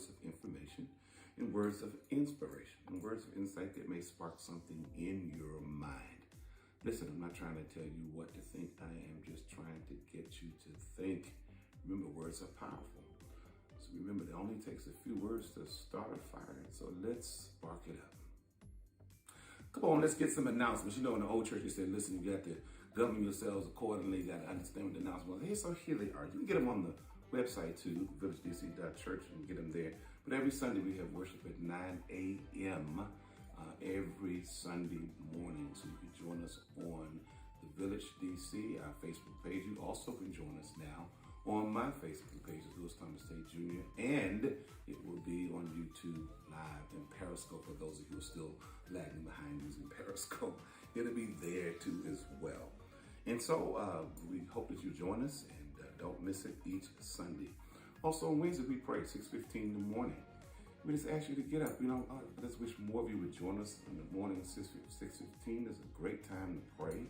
words of information and words of inspiration and words of insight that may spark something in your mind. Listen, I'm not trying to tell you what to think. I am just trying to get you to think. Remember, words are powerful. So remember, it only takes a few words to start a fire. So let's spark it up. Come on, let's get some announcements. You know, in the old church, they said, listen, you got to govern yourselves accordingly. You got to understand what the announcements are. Hey, so here they are. You can get them on the website too, villagedc.church, and get them there. But every Sunday we have worship at 9 a.m. Every Sunday morning. So you can join us on the Village DC, our Facebook page. You also can join us now on my Facebook page, Louis Thomas Tait Jr., and it will be on YouTube Live and Periscope for those of you who are still lagging behind using Periscope. It'll be there too as well. And so we hope that you join us and don't miss it each Sunday. Also on Wednesday we pray 6:15 in the morning. We just ask you to get up. You know, I just wish more of you would join us in the morning at 6:15. It's a great time to pray.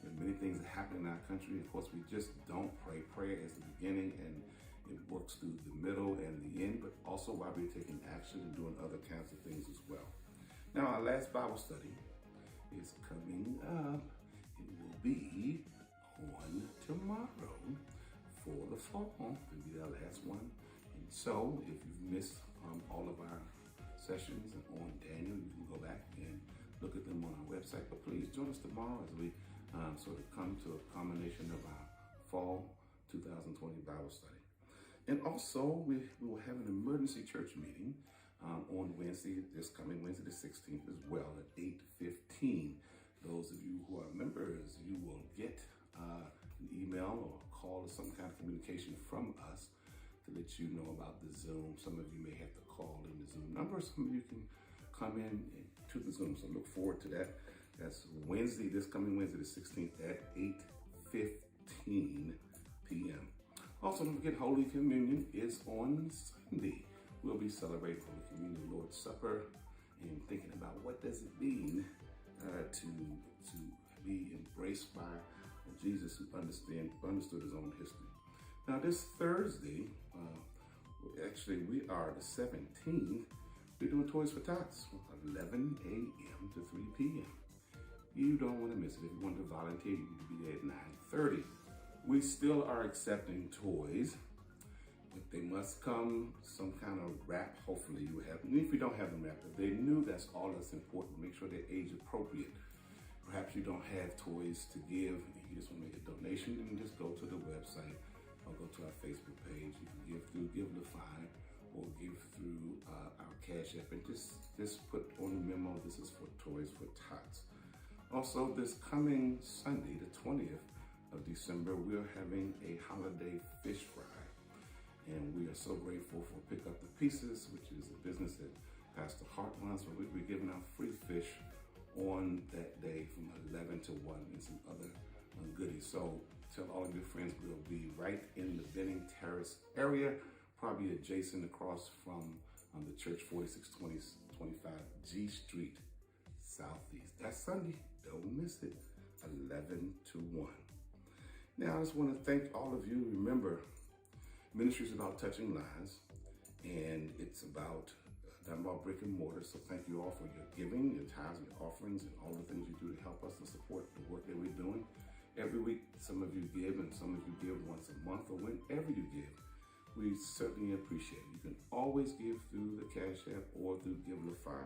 There are many things that happen in our country. Of course, we just don't pray. Prayer is the beginning, and it works through the middle and the end, but also while we're taking action and doing other kinds of things as well. Now, our last Bible study is coming up. It will be on tomorrow for the fall. It'll be our last one. And so, if you've missed all of our sessions on Daniel, you can go back and look at them on our website. But please join us tomorrow as we sort of come to a combination of our fall 2020 Bible study. And also, we will have an emergency church meeting on Wednesday, this coming Wednesday the 16th as well at 8:15. Those of you who are members, you will get an email or a call or some kind of communication from us to let you know about the Zoom. Some of you may have to call in the Zoom number. Some of you can come in to the Zoom. So look forward to that. That's Wednesday, this coming Wednesday the 16th at 8:15 p.m. Also, don't forget Holy Communion is on Sunday. We'll be celebrating Holy Communion, Lord's Supper, and thinking about what does it mean to be embraced by Jesus who understood his own history. Now this Thursday, actually we are the 17th, we're doing Toys for Tots from 11 a.m. to 3 p.m. You don't want to miss it. If you want to volunteer, you need to be there at 9:30. We still are accepting toys, but they must come some kind of wrap. Hopefully you have them. If you don't have them wrapped, if they're new, that's all that's important. Make sure they're age appropriate. Perhaps you don't have toys to give and you just want to make a donation, then just go to the website or go to our Facebook page. You can give through Givelify or give through our Cash App, and just put on the memo, this is for Toys for Tots. Also, this coming Sunday, the 20th of December, we're having a holiday fish fry. And we are so grateful for Pick Up the Pieces, which is a business that Pastor Hart runs. So we'll be giving out free fish on that day from 11 to 1 and some other goodies. So tell all of your friends we'll be right in the Benning Terrace area, probably adjacent across from the church, 4625 G Street Southeast. That's Sunday. Don't miss it. 11 to 1. Now, I just want to thank all of you. Remember, ministry is about touching lives, and it's about not about brick and mortar. So thank you all for your giving, your tithes, your offerings, and all the things you do to help us to support the work that we're doing. Every week, some of you give, and some of you give once a month, or whenever you give. We certainly appreciate it. You can always give through the Cash App or through Givelify.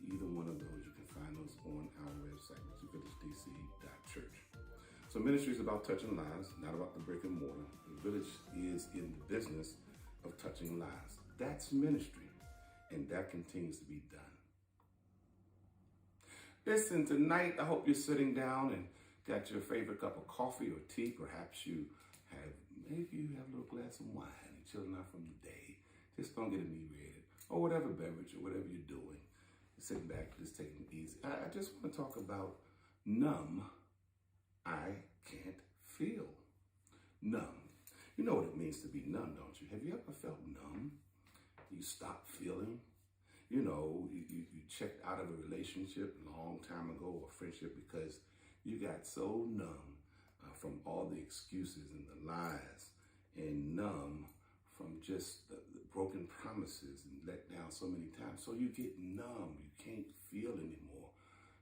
Either one of those, you can find those on our website, which is villagedc.church. So ministry is about touching lives, not about the brick and mortar. The village is in the business of touching lives. That's ministry, and that continues to be done. Listen, tonight, I hope you're sitting down and got your favorite cup of coffee or tea. Perhaps maybe you have a little glass of wine and chilling out from the day. Just don't get inebriated, or whatever beverage or whatever you're doing. Sitting back, just taking it easy. I just want to talk about numb. I can't feel. Numb. You know what it means to be numb, don't you? Have you ever felt numb? You stopped feeling. You know, you checked out of a relationship a long time ago, or friendship, because you got so numb from all the excuses and the lies, and numb from just the broken promises and let down so many times. So you get numb. You can't feel anymore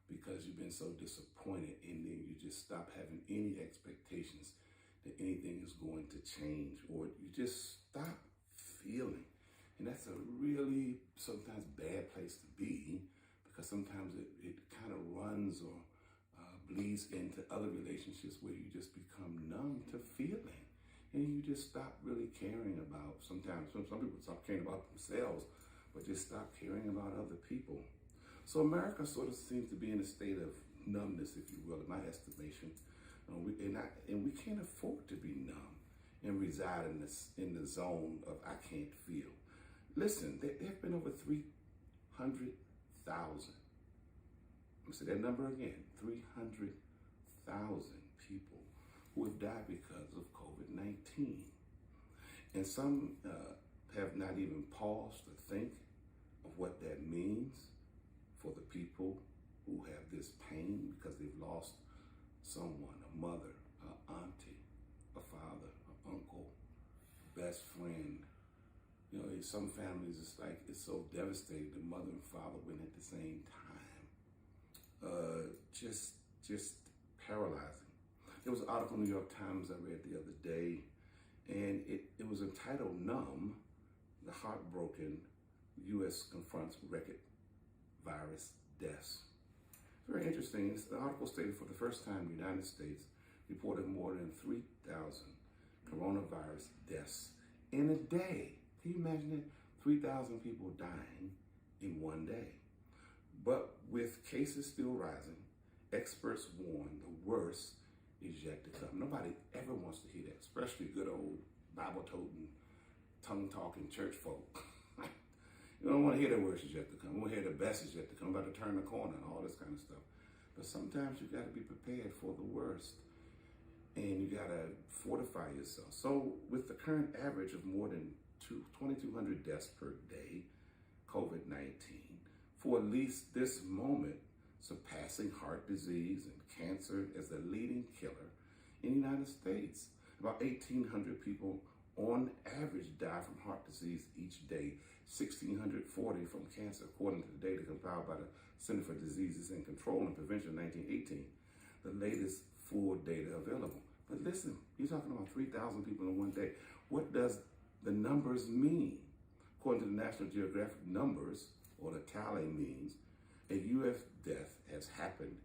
because you've been so disappointed, and then you just stop having any expectations that anything is going to change, or you just stop feeling. And that's a really sometimes bad place to be, because sometimes it kind of runs or bleeds into other relationships where you just become numb to feeling. And you just stop really caring about, sometimes some people stop caring about themselves, but just stop caring about other people. So America sort of seems to be in a state of numbness, if you will, in my estimation. And we can't afford to be numb and reside in the zone of I can't feel. Listen, there have been over 300,000. I'm going to say that number again, 300,000 people who have died because of COVID-19. And some have not even paused to think of what that means for the people who have this pain because they've lost someone, a mother, an auntie, a father, an uncle, best friend. You know, in some families, it's like, it's so devastating. The mother and father went at the same time. Just paralyzing. There was an article in the New York Times I read the other day, and it was entitled "Numb, the Heartbroken U.S. Confronts Record Virus Deaths." Very interesting. The article stated for the first time the United States reported more than 3,000 coronavirus deaths in a day. Can you imagine it? 3,000 people dying in one day. But with cases still rising, experts warn the worst is yet to come. Nobody ever wants to hear that, especially good old Bible-toting, tongue-talking church folk. You don't want to hear the worst is yet to come. You want to hear the best is yet to come, about to turn the corner and all this kind of stuff. But sometimes you got to be prepared for the worst, and you got to fortify yourself. So with the current average of more than 2,200 deaths per day, COVID-19, for at least this moment, surpassing heart disease and cancer as the leading killer in the United States. About 1,800 people on average die from heart disease each day, 1,640 from cancer, according to the data compiled by the Center for Diseases and Control and Prevention in 1918, the latest full data available. But listen, you're talking about 3,000 people in one day. What does the numbers mean? According to the National Geographic numbers, or the tally means, a U.S. death has happened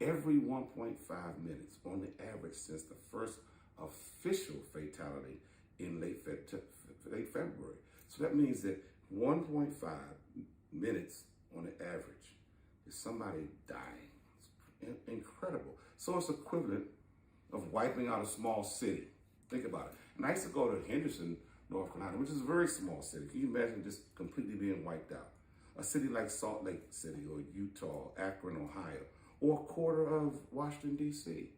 every 1.5 minutes on the average since the first official fatality in late February. So that means that 1.5 minutes on the average is somebody dying. It's incredible. So it's equivalent of wiping out a small city. Think about it. And I used to go to Henderson, North Carolina, which is a very small city. Can you imagine just completely being wiped out? A city like Salt Lake City or Utah, Akron, Ohio, or a quarter of Washington, D.C.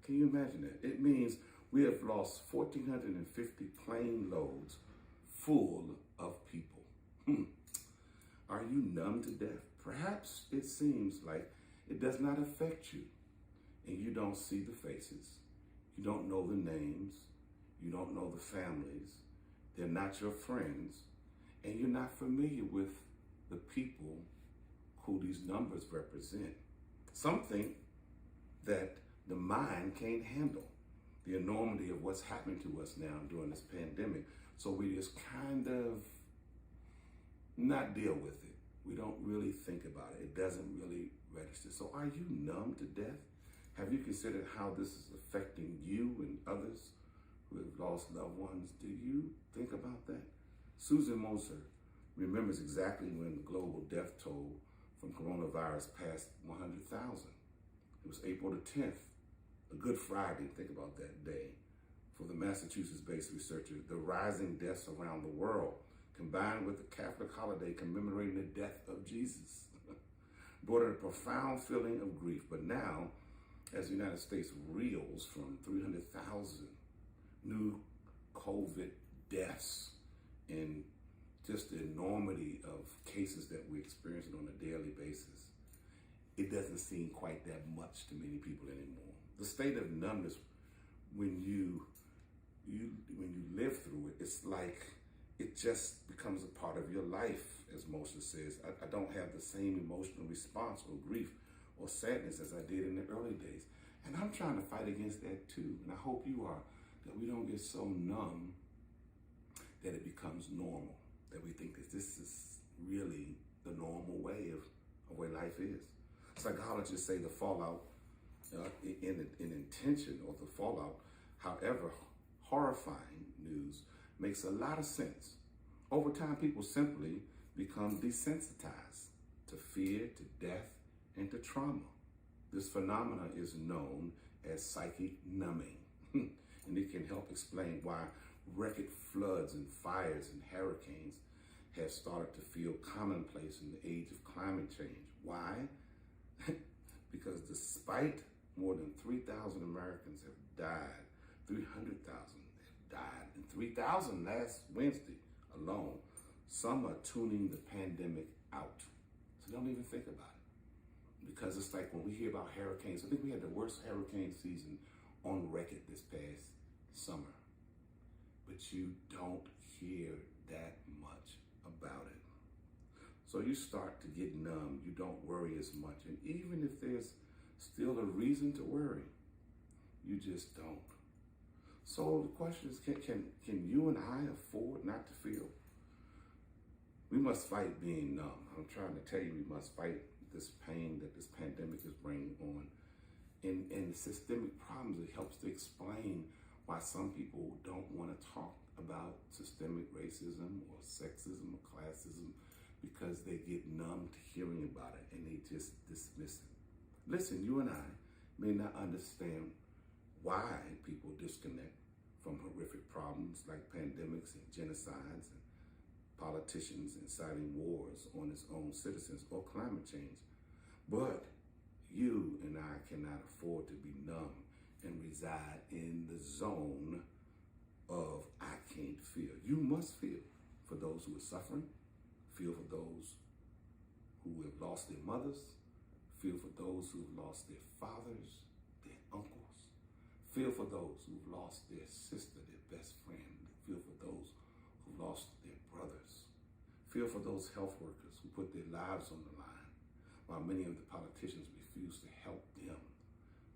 Can you imagine that? It means we have lost 1,450 plane loads full of people. Are you numb to death? Perhaps it seems like it does not affect you, and you don't see the faces. You don't know the names. You don't know the families. They're not your friends, and you're not familiar with the people who these numbers represent. Something that the mind can't handle, the enormity of what's happening to us now during this pandemic. So we just kind of not deal with it. We don't really think about it. It doesn't really register. So are you numb to death? Have you considered how this is affecting you and others who have lost loved ones? Do you think about that? Susan Moser remembers exactly when the global death toll from coronavirus passed 100,000. It was April the 10th, a Good Friday, think about that day, for the Massachusetts-based researcher. The rising deaths around the world, combined with the Catholic holiday commemorating the death of Jesus, brought in a profound feeling of grief. But now, as the United States reels from 300,000 new COVID deaths and just the enormity of cases that we're experiencing on a daily basis, it doesn't seem quite that much to many people anymore. The state of numbness, when you live through it, it's like it just becomes a part of your life, as Moses says. I don't have the same emotional response or grief or sadness as I did in the early days. And I'm trying to fight against that too. And I hope you are, that we don't get so numb that it becomes normal, that we think that this is really the normal way of where life is. Psychologists say the fallout in intention, or the fallout, however horrifying news, makes a lot of sense. Over time, people simply become desensitized to fear, to death, and to trauma. This phenomenon is known as psychic numbing, and it can help explain why record floods and fires and hurricanes have started to feel commonplace in the age of climate change. Why? Because despite more than 3,000 Americans have died, 300,000 have died, and 3,000 last Wednesday alone, some are tuning the pandemic out. So don't even think about it. Because it's like when we hear about hurricanes, I think we had the worst hurricane season on record this past summer. But you don't hear that much about it. So you start to get numb. You don't worry as much. And even if there's still a reason to worry, you just don't. So the question is, can you and I afford not to feel? We must fight being numb. I'm trying to tell you, we must fight this pain that this pandemic is bringing on. And systemic problems, it helps to explain why some people don't want to talk about systemic racism or sexism or classism, because they get numb to hearing about it and they just dismiss it. Listen, you and I may not understand why people disconnect from horrific problems like pandemics and genocides and politicians inciting wars on its own citizens or climate change. But you and I cannot afford to be numb and reside in the zone of I can't feel. You must feel for those who are suffering, feel for those who have lost their mothers, feel for those who have lost their fathers, their uncles, feel for those who've lost their sister, their best friend, feel for those who lost their brothers, feel for those health workers who put their lives on the line, while many of the politicians refuse to help them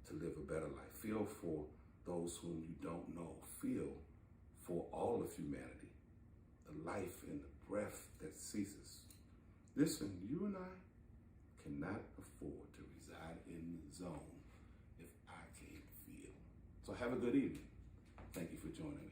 to live a better life. Feel for those whom you don't know. Feel for all of humanity, the life and the breath that ceases. Listen, you and I cannot afford to reside in the zone if I can't feel. So have a good evening. Thank you for joining me.